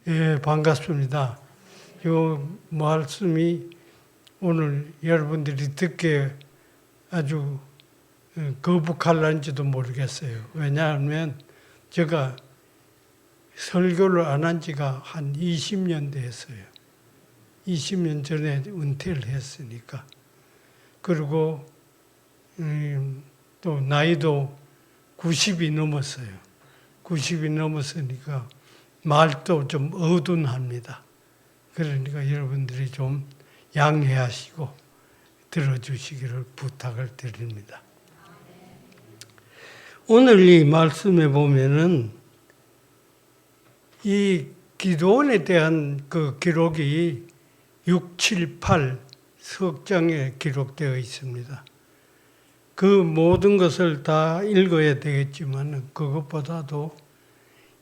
예, 반갑습니다. 요 말씀이 오늘 여러분들이 듣기에 아주 거북할런지도 모르겠어요. 왜냐하면 제가 설교를 안 한 지가 한 20년 됐어요. 20년 전에 은퇴를 했으니까. 그리고 또 나이도 90이 넘었어요. 90이 넘었으니까 말도 좀 어둔합니다. 그러니까 여러분들이 좀 양해하시고 들어주시기를 부탁을 드립니다. 오늘 이 말씀에 보면은 이 기도원에 대한 그 기록이 6, 7, 8 석장에 기록되어 있습니다. 그 모든 것을 다 읽어야 되겠지만 그것보다도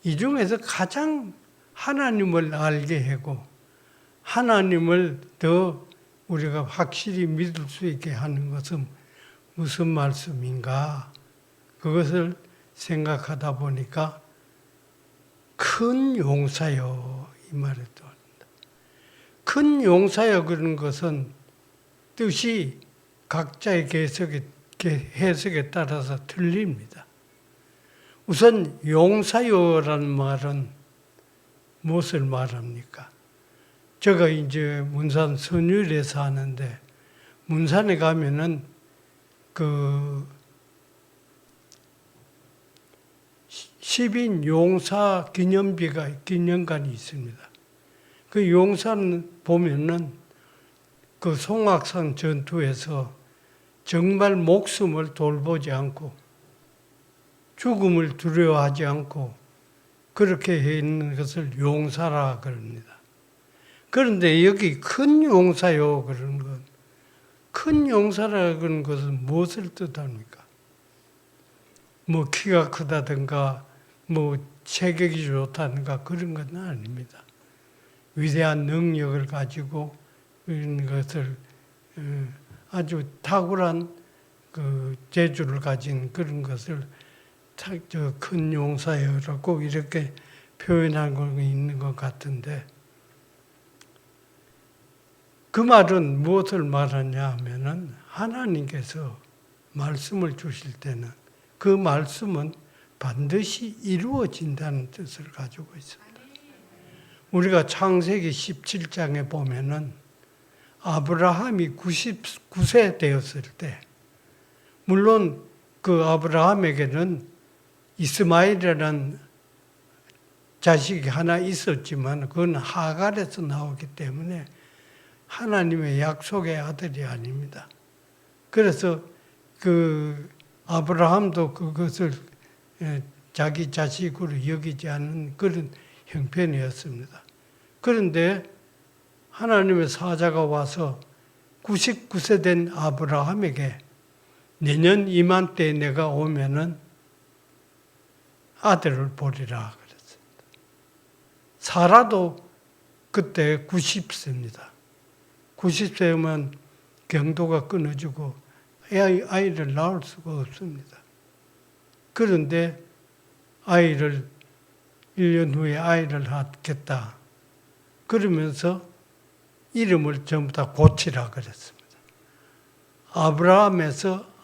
이 중에서 가장 하나님을 알게 하고 하나님을 더 우리가 확실히 믿을 수 있게 하는 것은 무슨 말씀인가? 그것을 생각하다 보니까 큰 용사여 이 말을 또 합니다. 큰 용사여 그런 것은 뜻이 각자의 해석에 따라서 틀립니다. 우선 용사여라는 말은 무엇을 말합니까? 제가 이제 문산 선율에 사는데 문산에 가면은 그 시빈 용사 기념관이 있습니다. 그 용사는 보면은 그 송악산 전투에서 정말 목숨을 돌보지 않고 죽음을 두려워하지 않고 그렇게 해 있는 것을 용사라 그럽니다. 그런데 여기 큰 용사요 그런 건 큰 용사라 그런 것은 무엇을 뜻합니까? 뭐 키가 크다든가 뭐 체격이 좋다든가 그런 건 아닙니다. 위대한 능력을 가지고 이런 것을 아주 탁월한 그 재주를 가진 그런 것을 큰 용사여라고 이렇게 표현하고 있는 것 같은데 그 말은 무엇을 말하냐 하면은 하나님께서 말씀을 주실 때는 그 말씀은 반드시 이루어진다는 뜻을 가지고 있습니다. 우리가 창세기 17장에 보면은 아브라함이 99세 되었을 때 물론 그 아브라함에게는 이스마엘이라는 자식이 하나 있었지만 그건 하갈에서 나오기 때문에 하나님의 약속의 아들이 아닙니다. 그래서 그 아브라함도 그것을 자기 자식으로 여기지 않는 그런 형편이었습니다. 그런데 하나님의 사자가 와서 99세 된 아브라함에게 내년 이맘때에 내가 오면은 아들을 보리라 그랬습니다. 사라도 그때 90세입니다. 90세면 경도가 끊어지고 아이를 낳을 수가 없습니다. 그런데 1년 후에 아이를 낳겠다. 그러면서 이름을 전부 다 고치라 그랬습니다. 아브라함에서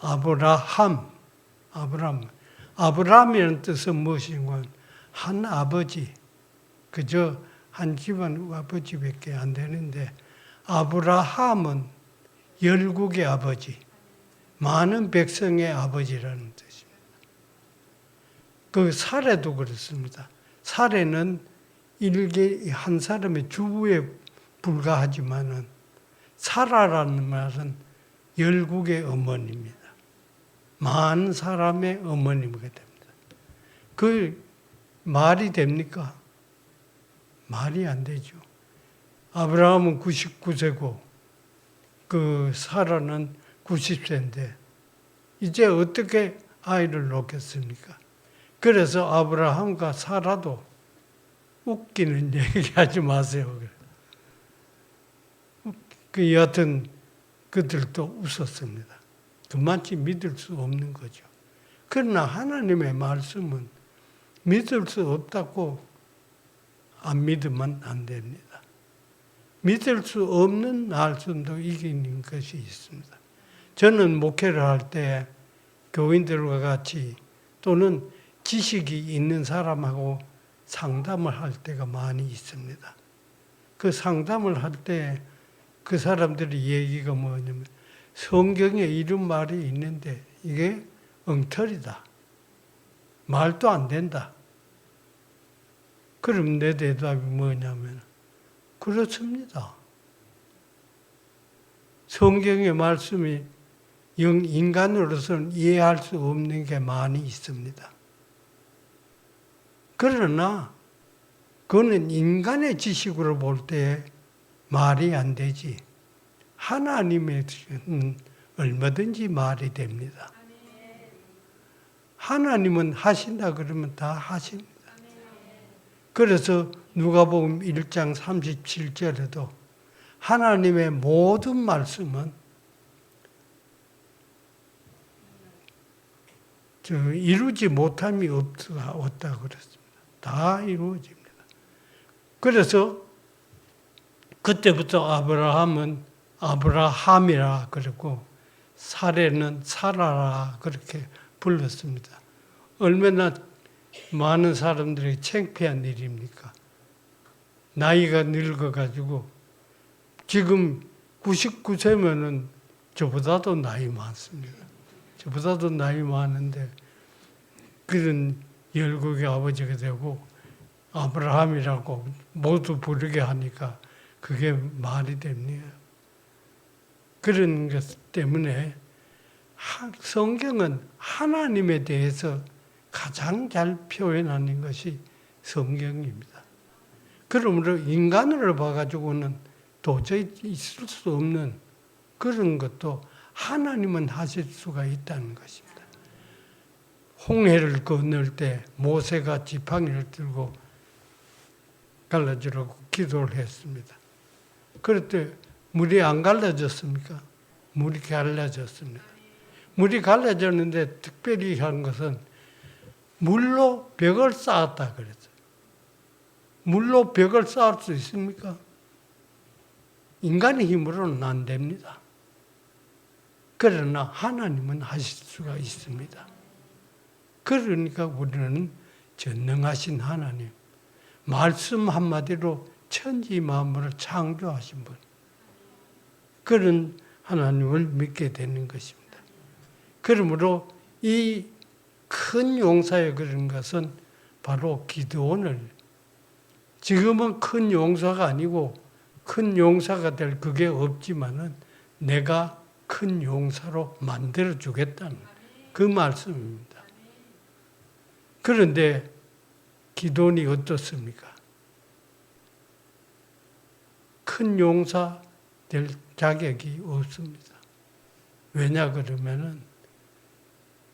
아브라함이라는 뜻은 무엇인가? 한 아버지, 그저 한 집안 아버지밖에 안 되는데 아브라함은 열국의 아버지, 많은 백성의 아버지라는 뜻입니다. 그 사례도 그렇습니다. 사례는 한 사람의 주부에 불과하지만은 사라라는 말은 열국의 어머니입니다. 많은 사람의 어머니가 됩니다. 그 말이 됩니까? 말이 안 되죠. 아브라함은 99세고 그 사라는 90세인데 이제 어떻게 아이를 놓겠습니까? 그래서 아브라함과 사라도 웃기는 얘기하지 마세요. 그 여하튼 그들도 웃었습니다. 그만치 믿을 수 없는 거죠. 그러나 하나님의 말씀은 믿을 수 없다고 안 믿으면 안 됩니다. 믿을 수 없는 말씀도 이기는 것이 있습니다. 저는 목회를 할 때 교인들과 같이 또는 지식이 있는 사람하고 상담을 할 때가 많이 있습니다. 그 상담을 할 때 그 사람들의 얘기가 뭐냐면 성경에 이런 말이 있는데 이게 엉터리다. 말도 안 된다. 그럼 내 대답이 뭐냐면 그렇습니다. 성경의 말씀이 인간으로서는 이해할 수 없는 게 많이 있습니다. 그러나 그거는 인간의 지식으로 볼 때 말이 안 되지. 하나님의 지식은 얼마든지 말이 됩니다. 하나님은 하신다 그러면 다 하십니다. 그래서 누가복음 1장 37절에도 하나님의 모든 말씀은 이루지 못함이 없다 그랬습니다. 다 이루어집니다. 그래서 그때부터 아브라함은 아브라함이라 그러고 사레는 사라라 그렇게 불렀습니다. 얼마나 많은 사람들이 창피한 일입니까? 나이가 늙어가지고 지금 99세면은 저보다도 나이 많습니다. 저보다도 나이 많은데 그런 열국의 아버지가 되고 아브라함이라고 모두 부르게 하니까 그게 말이 됩니다. 그런 것 때문에 성경은 하나님에 대해서 가장 잘 표현하는 것이 성경입니다. 그러므로 인간으로 봐가지고는 도저히 있을 수 없는 그런 것도 하나님은 하실 수가 있다는 것입니다. 홍해를 건널 때 모세가 지팡이를 들고 갈라지라고 기도를 했습니다. 그럴 때 물이 안 갈라졌습니까? 물이 갈라졌습니다. 물이 갈라졌는데 특별히 한 것은 물로 벽을 쌓았다 그랬어요. 물로 벽을 쌓을 수 있습니까? 인간의 힘으로는 안 됩니다. 그러나 하나님은 하실 수가 있습니다. 그러니까 우리는 전능하신 하나님, 말씀 한마디로 천지 만물을 창조하신 분, 그런 하나님을 믿게 되는 것입니다. 그러므로 이 큰 용사의 그런 것은 바로 기드온을, 지금은 큰 용사가 아니고 큰 용사가 될 그게 없지만은 내가 큰 용사로 만들어 주겠다는 그 말씀입니다. 그런데 기드온이 어떻습니까? 큰 용사 될 자격이 없습니다. 왜냐 그러면은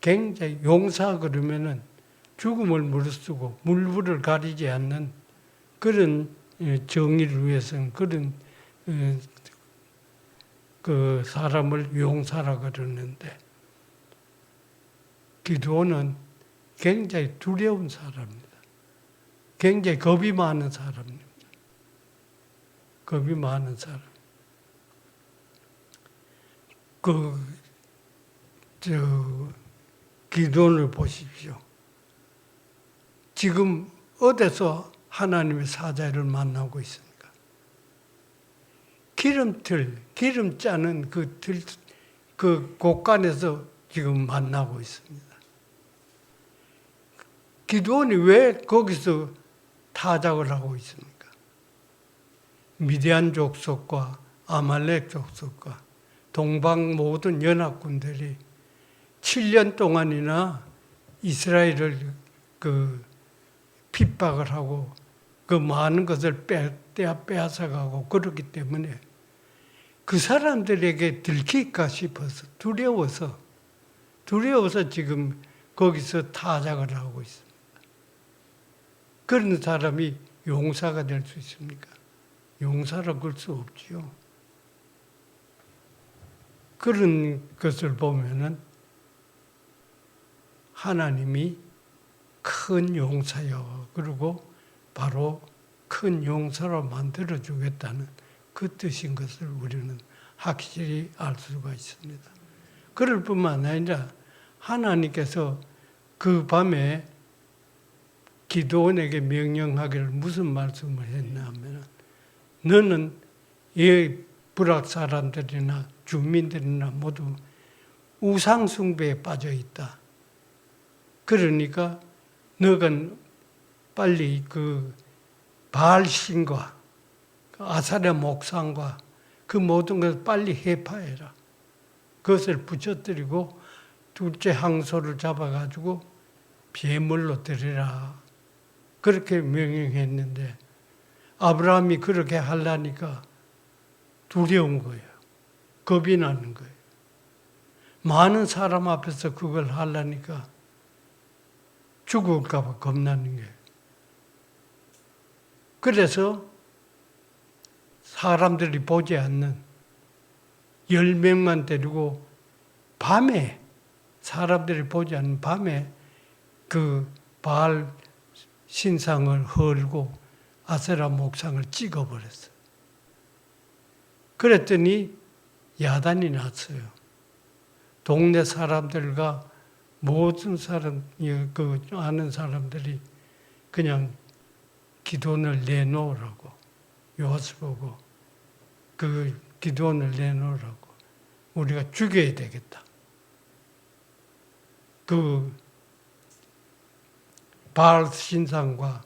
굉장히 용사 그러면은 죽음을 무릅쓰고 물불을 가리지 않는 그런 정의를 위해서는 그런 그 사람을 용사라 그러는데 기드온은 굉장히 두려운 사람입니다. 굉장히 겁이 많은 사람입니다. 겁이 많은 사람. 기드온을 보십시오. 지금 어디서 하나님의 사자를 만나고 있습니까? 기름 짜는 그 곳간에서 지금 만나고 있습니다. 기드온이 왜 거기서 타작을 하고 있습니까? 미디안 족속과 아말렉 족속과 동방 모든 연합군들이 7년 동안이나 이스라엘을 핍박을 하고 그 많은 것을 빼앗아가고 그렇기 때문에 그 사람들에게 들킬까 싶어서 두려워서 지금 거기서 타작을 하고 있습니다. 그런 사람이 용사가 될 수 있습니까? 용사라 그럴 수 없지요. 그런 것을 보면은 하나님이 큰 용사여. 그리고 바로 큰 용사로 만들어 주겠다는 그 뜻인 것을 우리는 확실히 알 수가 있습니다. 그럴 뿐만 아니라 하나님께서 그 밤에 기드온에게 명령하기를 무슨 말씀을 했나 하면, 너는 이 부락 사람들이나 주민들이나 모두 우상 숭배에 빠져 있다. 그러니까 너가 빨리 그 바알 신과 아사랴 목상과 그 모든 것을 빨리 해파해라. 그것을 부셔뜨리고 둘째 항소를 잡아가지고 제물로 드리라. 그렇게 명령했는데 아브라함이 그렇게 하려니까 두려운 거예요. 겁이 나는 거예요. 많은 사람 앞에서 그걸 하려니까 죽을까 봐 겁나는 거예요. 그래서 사람들이 보지 않는 10명만 데리고 밤에, 사람들이 보지 않는 밤에 그 바알 신상을 헐고 아세라 목상을 찍어버렸어요. 그랬더니 야단이 났어요. 동네 사람들과 모든 사람, 그 아는 사람들이 그냥 기드온을 내놓으라고, 요아스 보고 그 기드온을 내놓으라고, 우리가 죽여야 되겠다. 그 바알 신상과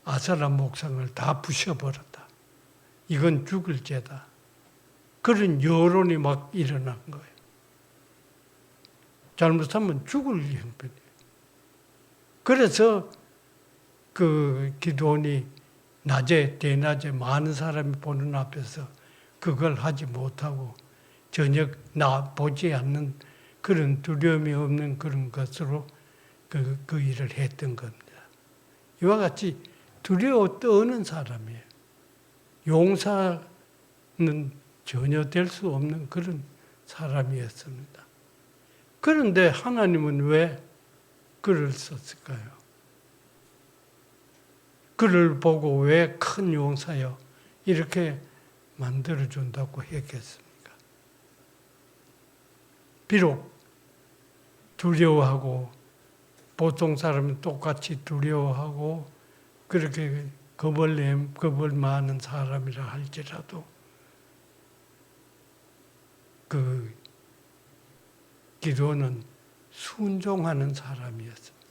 아세라 목상을 다 부셔버렸다. 이건 죽을 죄다. 그런 여론이 막 일어난 거예요. 잘못하면 죽을 형편이에요. 그래서 그 기드온이 낮에, 대낮에 많은 사람이 보는 앞에서 그걸 하지 못하고 전혀 보지 않는 그런 두려움이 없는 그런 것으로 그 일을 했던 겁니다. 이와 같이 두려워 떠는 사람이에요. 용사는 전혀 될 수 없는 그런 사람이었습니다. 그런데 하나님은 왜 그를 썼을까요? 그를 보고 왜 큰 용사여 이렇게 만들어준다고 했겠습니까? 비록 두려워하고 보통 사람은 똑같이 두려워하고 그렇게 겁을 많은 사람이라 할지라도 그 기드온은 순종하는 사람이었습니다.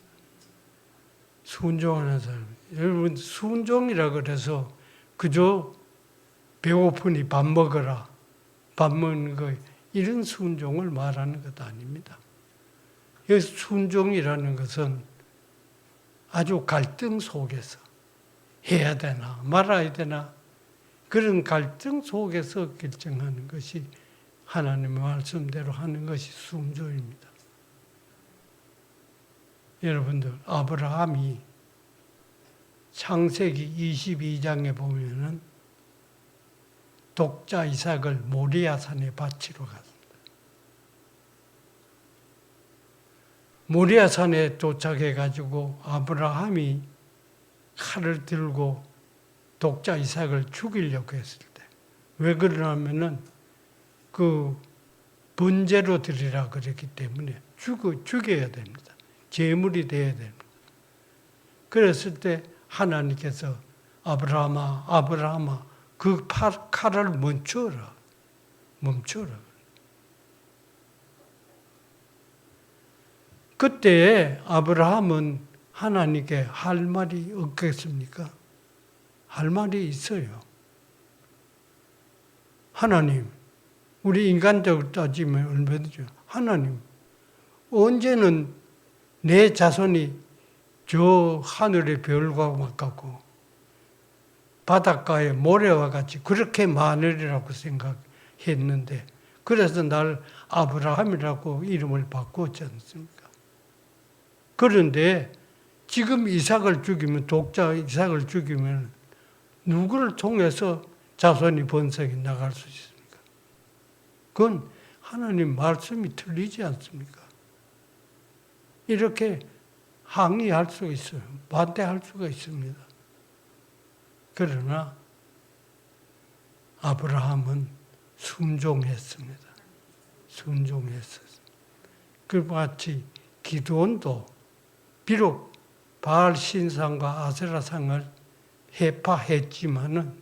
순종하는 사람. 여러분, 순종이라 그래서 그저 배고프니 밥 먹어라, 밥 먹는 거, 이런 순종을 말하는 것 아닙니다. 여기서 순종이라는 것은 아주 갈등 속에서 해야 되나 말아야 되나 그런 갈등 속에서 결정하는 것이 하나님의 말씀대로 하는 것이 순종입니다. 여러분들, 아브라함이 창세기 22장에 보면은 독자 이삭을 모리아산에 바치러 갔습니다. 모리아산에 도착해가지고 아브라함이 칼을 들고 독자 이삭을 죽이려고 했을 때, 왜 그러냐면은 그 번제로 드리라 그랬기 때문에 죽여야 됩니다. 제물이 되어야 됩니다. 그랬을 때 하나님께서 아브라함아, 아브라함아, 그 칼을 멈춰라. 그때 아브라함은 하나님께 할 말이 없겠습니까? 할 말이 있어요. 하나님, 우리 인간적으로 따지면 얼마든지 하나님, 언제는 내 자손이 저 하늘의 별과 같고 바닷가의 모래와 같이 그렇게 많으리라고 생각했는데, 그래서 날 아브라함이라고 이름을 바꿨지 않습니까? 그런데 지금 이삭을 죽이면, 독자 이삭을 죽이면 누구를 통해서 자손이 번성이 나갈 수 있습니까? 그건 하나님 말씀이 틀리지 않습니까? 이렇게 항의할 수 있어요. 반대할 수가 있습니다. 그러나 아브라함은 순종했습니다. 순종했었습니다. 그와 같이 기드온도 비록 바알 신상과 아세라 상을 해파했지만은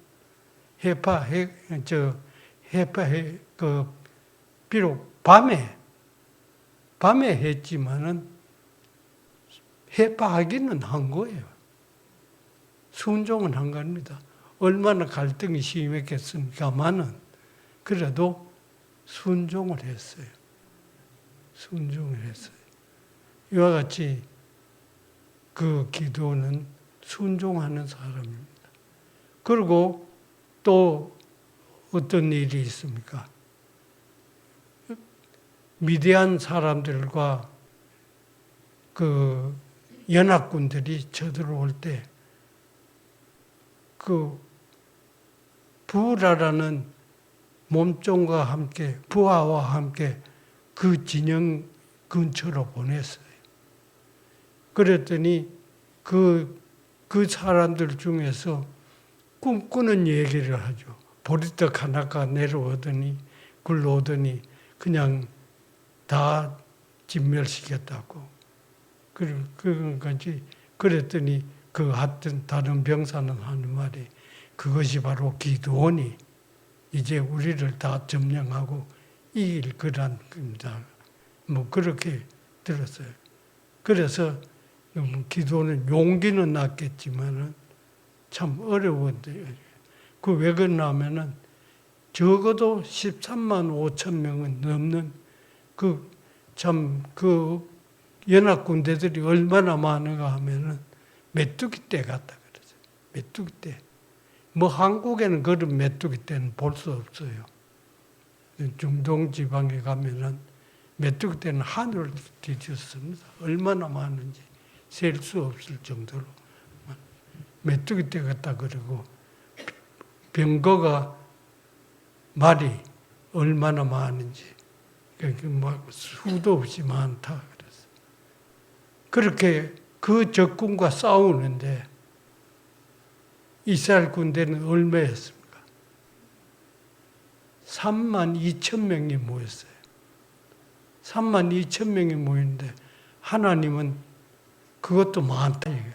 비록 밤에 했지만은 해파하기는 한 거예요. 순종은 한 겁니다. 얼마나 갈등이 심했겠습니까마는 그래도 순종을 했어요. 순종을 했어요. 이와 같이 그 기도는 순종하는 사람입니다. 그리고 또 어떤 일이 있습니까? 미디안 사람들과 그 연합군들이 쳐들어올 때 그 부라라는 몸종과 함께 부하와 함께 그 진영 근처로 보냈어요. 그랬더니 그 사람들 중에서 꿈꾸는 얘기를 하죠. 보리떡 하나가 내려오더니 굴러오더니 그냥 다 진멸시켰다고. 그런까지 그랬더니 그 하여튼 다른 병사는 하는 말이 그것이 바로 기드온이 이제 우리를 다 점령하고 이길 거란 겁니다. 뭐 그렇게 들었어요. 그래서 기도는 용기는 났겠지만은 참 어려운데 그 왜 그러냐면은 적어도 13만 5천 명은 넘는 그 연합군대들이 얼마나 많은가 하면은 메뚜기 떼 같다 그러죠. 메뚜기 떼. 뭐 한국에는 그런 메뚜기 떼는 볼 수 없어요. 중동 지방에 가면은 메뚜기 떼는 하늘을 뒤졌습니다. 얼마나 많은지 셀 수 없을 정도로 메뚜기 떼 같다 그러고 병거가 말이 얼마나 많은지 막 수도 없이 많다 그랬어요. 그렇게 그 적군과 싸우는데 이스라엘 군대는 얼마였습니까? 3만 2천 명이 모였어요. 3만 2천 명이 모였는데 하나님은 그것도 많다 이게.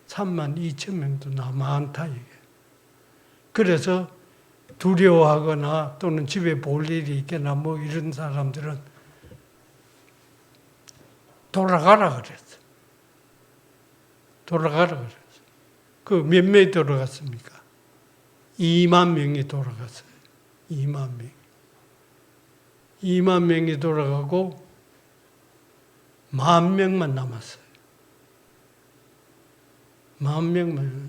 3만 2천 명도 많다 이게. 그래서 두려워하거나 또는 집에 볼 일이 있거나 뭐 이런 사람들은 돌아가라 그랬어. 돌아가라 그랬어. 그 몇 명이 돌아갔습니까? 2만 명이 돌아갔어요. 2만 명. 2만 명이 돌아가고 10,000명만 남았어요. 10,000명만.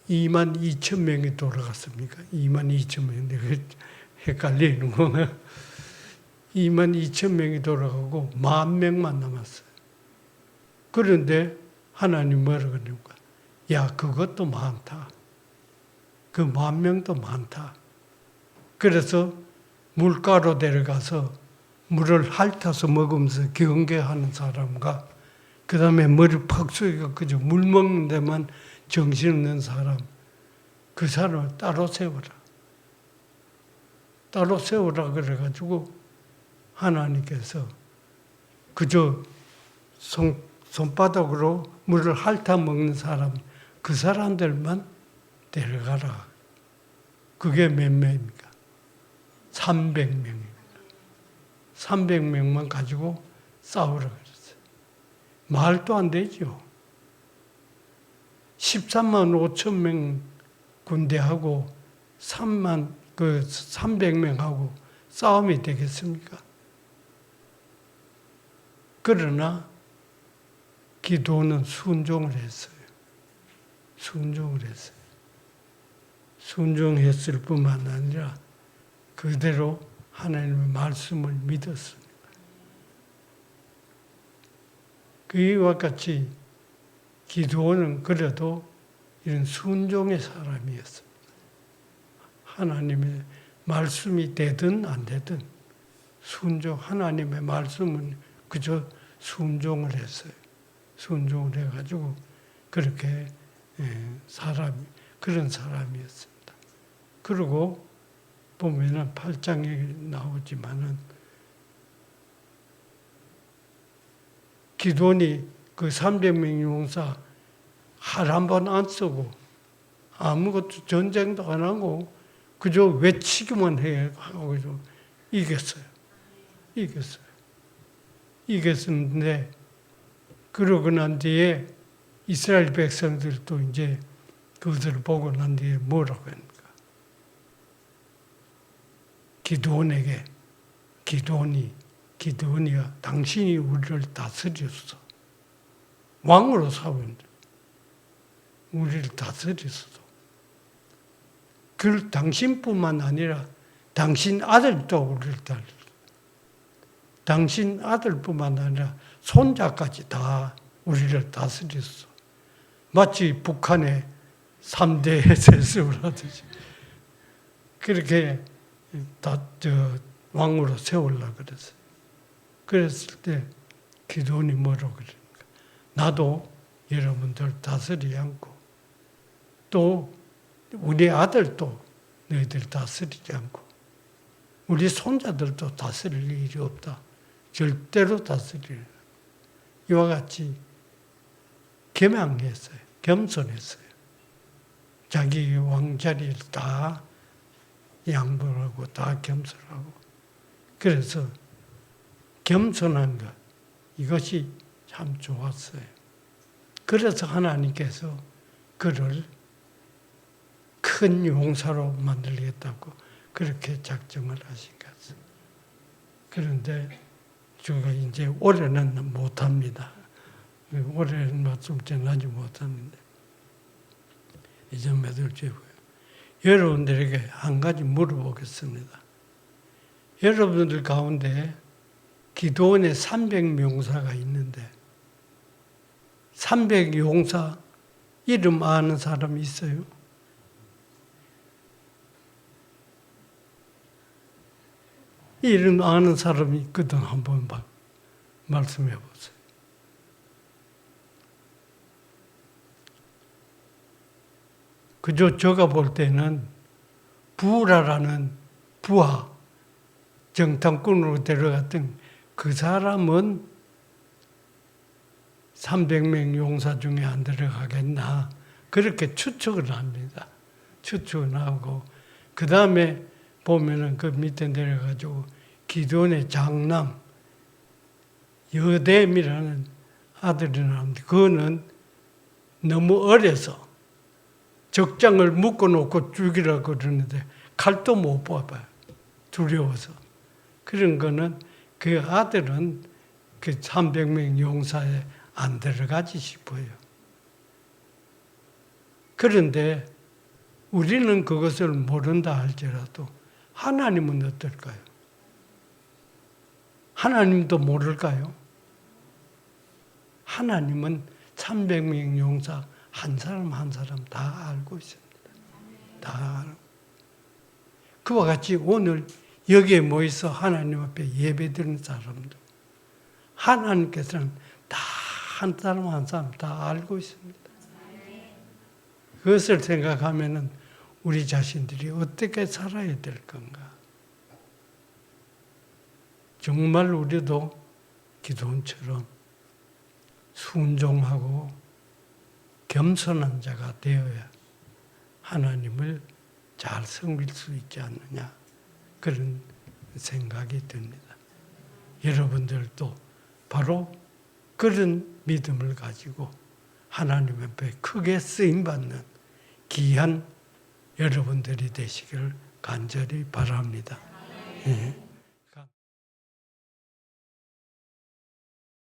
2만 2천 명이 돌아갔습니까? 2만 2천 명. 내가 헷갈리는 거야. 2만 2천 명이 돌아가고 10,000명만 남았어요. 그런데 하나님 뭐라고 그러는가? 야, 그것도 많다. 그 10,000명도 많다. 그래서 물가로 데려가서 물을 핥아서 먹으면서 경계하는 사람과 그 다음에 머리 팍 숙이고 그저 물 먹는 데만 정신없는 사람, 그 사람을 따로 세워라. 따로 세우라 그래가지고 하나님께서 그저 손바닥으로 물을 핥아 먹는 사람, 그 사람들만 데려가라. 그게 몇 명입니까? 300명입니다. 300명만 가지고 싸우라 그랬어요. 말도 안 되죠. 13만 5천 명 군대하고 300명하고 싸움이 되겠습니까? 그러나 기도는 순종을 했어요. 순종을 했어요. 순종했을 뿐만 아니라 그대로 하나님의 말씀을 믿었습니다. 그와 같이 기도는 그래도 이런 순종의 사람이었습니다. 하나님의 말씀이 되든 안 되든 순종, 하나님의 말씀은 그저 순종을 했어요. 순종을 해가지고 그렇게 그런 사람이었습니다. 그리고 보면은 8장에 나오지만은 기돈이 그 300명 용사 할 한 번 안 쓰고 아무것도 전쟁도 안 하고 그저 외치기만 하고 이겼어요. 이겼는데 그러고 난 뒤에 이스라엘 백성들도 이제 그것을 보고 난 뒤에 뭐라고 합니까? 기드온이야 당신이 우리를 다스렸어. 왕으로 삼은 우리를 다스렸어. 그 당신뿐만 아니라 당신 아들도 우리를 다스렸어. 당신 아들뿐만 아니라 손자까지 다 우리를 다스렸어. 마치 북한의 3대 세습을 하듯이 그렇게 왕으로 세우려고 그랬어요. 그랬을 때 기도원이 뭐라고 그러니까 나도 여러분들 다스리지 않고 또 우리 아들도 너희들 다스리지 않고 우리 손자들도 다스릴 일이 없다. 절대로 다스리는 이와 같이 겸양했어요. 겸손했어요. 자기 왕자리를 다 양보하고 다 겸손하고 그래서 겸손한 것 이것이 참 좋았어요. 그래서 하나님께서 그를 큰 용사로 만들겠다고 그렇게 작정을 하신 것입니다. 그런데 제가 이제 올해는 못합니다. 올해는 말씀 전하지 못하는데 이제 몇월 주고요. 여러분들에게 한 가지 물어보겠습니다. 여러분들 가운데 기도원에 300명사가 있는데 300용사 이름 아는 사람 있어요? 이름 아는 사람이 있거든. 한번 말씀해 보세요. 그저 제가 볼 때는 부라라는 부하 정탐꾼으로 데려갔던 그 사람은 300명 용사 중에 안 들어가겠나 그렇게 추측을 합니다. 추측을 하고 그 다음에 보면은 그 밑에 내려가지고 기돈의 장남 여뎀이라는 아들이 나오는데 그거는 너무 어려서 적장을 묶어놓고 죽이라고 그러는데 칼도 못 뽑아요. 두려워서. 그런 거는 그 아들은 그 300명 용사에 안 들어가지 싶어요. 그런데 우리는 그것을 모른다 할지라도 하나님은 어떨까요? 하나님도 모를까요? 하나님은 300명 용사 한 사람 한 사람 다 알고 있습니다. 다 알고. 그와 같이 오늘 여기에 모여서 하나님 앞에 예배드리는 사람들 하나님께서는 다 한 사람 한 사람 다 알고 있습니다. 그것을 생각하면은 우리 자신들이 어떻게 살아야 될 건가? 정말 우리도 기도원처럼 순종하고 겸손한 자가 되어야 하나님을 잘 섬길 수 있지 않느냐 그런 생각이 듭니다. 여러분들도 바로 그런 믿음을 가지고 하나님 앞에 크게 쓰임받는 귀한 여러분들이 되시기를 간절히 바랍니다. 예.